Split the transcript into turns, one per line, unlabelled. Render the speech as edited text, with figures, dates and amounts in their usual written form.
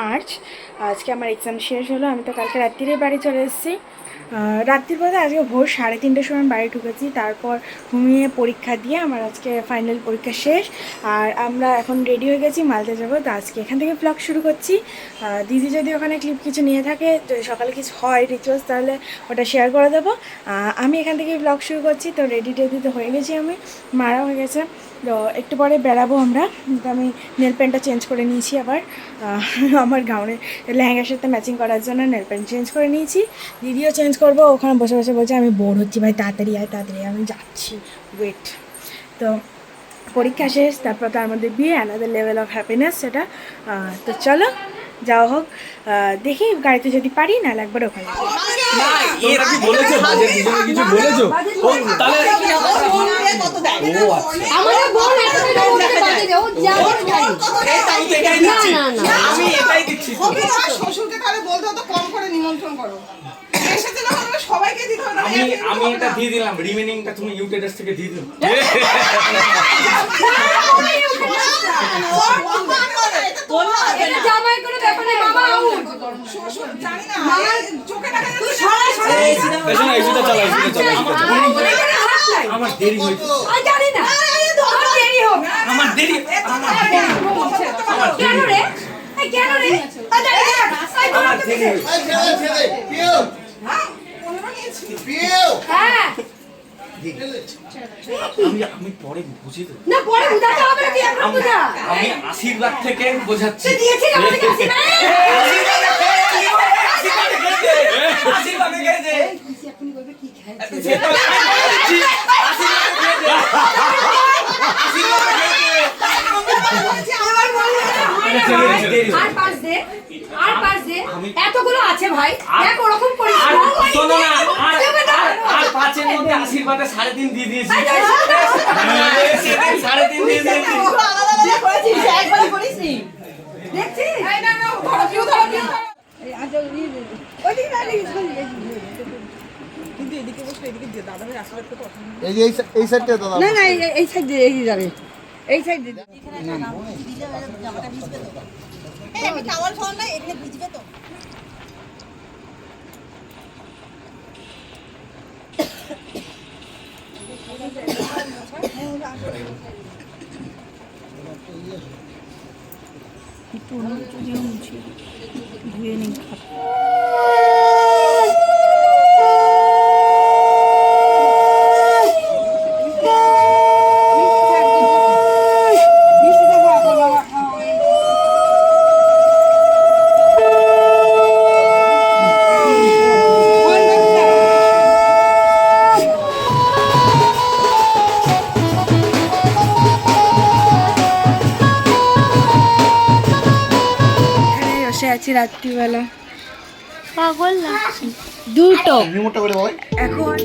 March. আজকে আমার exam শেষ হলো। আমি তো কালকে রাত্রিরে বাড়ি চলে এসেছি। রাত্রির পরে আজকে ভোর 3:30টার সময় বাড়ি ঢুকেছি। তারপর ঘুমিয়ে পরীক্ষা দিয়ে আমার আজকে ফাইনাল পরীক্ষা শেষ। আর আমরা এখন রেডি হয়ে গেছি, মালদা যাবো। তো আজকে এখান থেকে ব্লগ শুরু করছি। দিদি যদি ওখানে ক্লিপ কিছু নিয়ে থাকে, যদি সকালে কিছু হয় রিচুয়ালস, তাহলে ওটা শেয়ার করে দেবো। আমি এখান থেকে ব্লগ শুরু করছি। তো রেডি টেডি তো হয়ে গেছি, আমি মারা হয়ে গেছে। তো একটু পরে বেরাবো আমরা। আমি নেল পেন্টটা চেঞ্জ করে নিয়েছি আবার। আমার গাউনের লেহেঙ্গার সাথে ম্যাচিং করার জন্য নেল পেন্ট চেঞ্জ করে নিয়েছি। দিদিও চেঞ্জ করবো। ওখানে বসে বসে বলছে আমি বোর হচ্ছি ভাই, তাড়াতাড়ি আয় তাড়াতাড়ি। আমি যাচ্ছি, ওয়েট। তো পরীক্ষা শেষ, তারপর তার মধ্যে বিয়ে, আলাদা লেভেল অফ হ্যাপিনেস সেটা। তো চলো যাওয়া হোক। দেখি গাড়িতে যদি পারি, না একবার ওখানে
আমি এটা দিয়ে দিলাম, রিমেনিংটা তুমি ইউটেডাস থেকে দিয়ে দিও। আমার দেরি হয়েছে, আমার দেরি। আমি পরে বুঝি তো না, পরে বুঝাতে হবে না, তুই এখন বুঝা। আমি আশীর্বাদ থেকে বোঝাচ্ছি। তুই দিয়েছিস আমাকে আশীর্বাদ থেকে যে খুশি আপনি বলবে কি খাইছে।
এতগুলো আছে ভাই, দেখ ওরকম করিস না।
শোনো না, আর 5-এর মধ্যে আশীর্বাদে 3.5 দিয়ে দিয়েছি। 3.5 দিয়ে দিয়েছি।
একবার করিসনি দেখছিস? এই না না, ধরো কেউ ধরো কেউ। এই আজ ওই দিকে না কিন্তু এদিকে বসে এদিকে দিয়ে দাদা ভাই আশীর্বাদ করতে পছন্দ।
এই সাইডটা দাদা
না না, এই সাইড দিয়ে এই যাবে, এই সাইড দিয়ে।
জামাটা ভিজবে তো? এই আমি টাওয়াল ফোন না, এখানে ভিজবে তো?
ধুয়ে নিই। আছি রাত্রিবেলা, পাগল লাগছে। দুটো এখন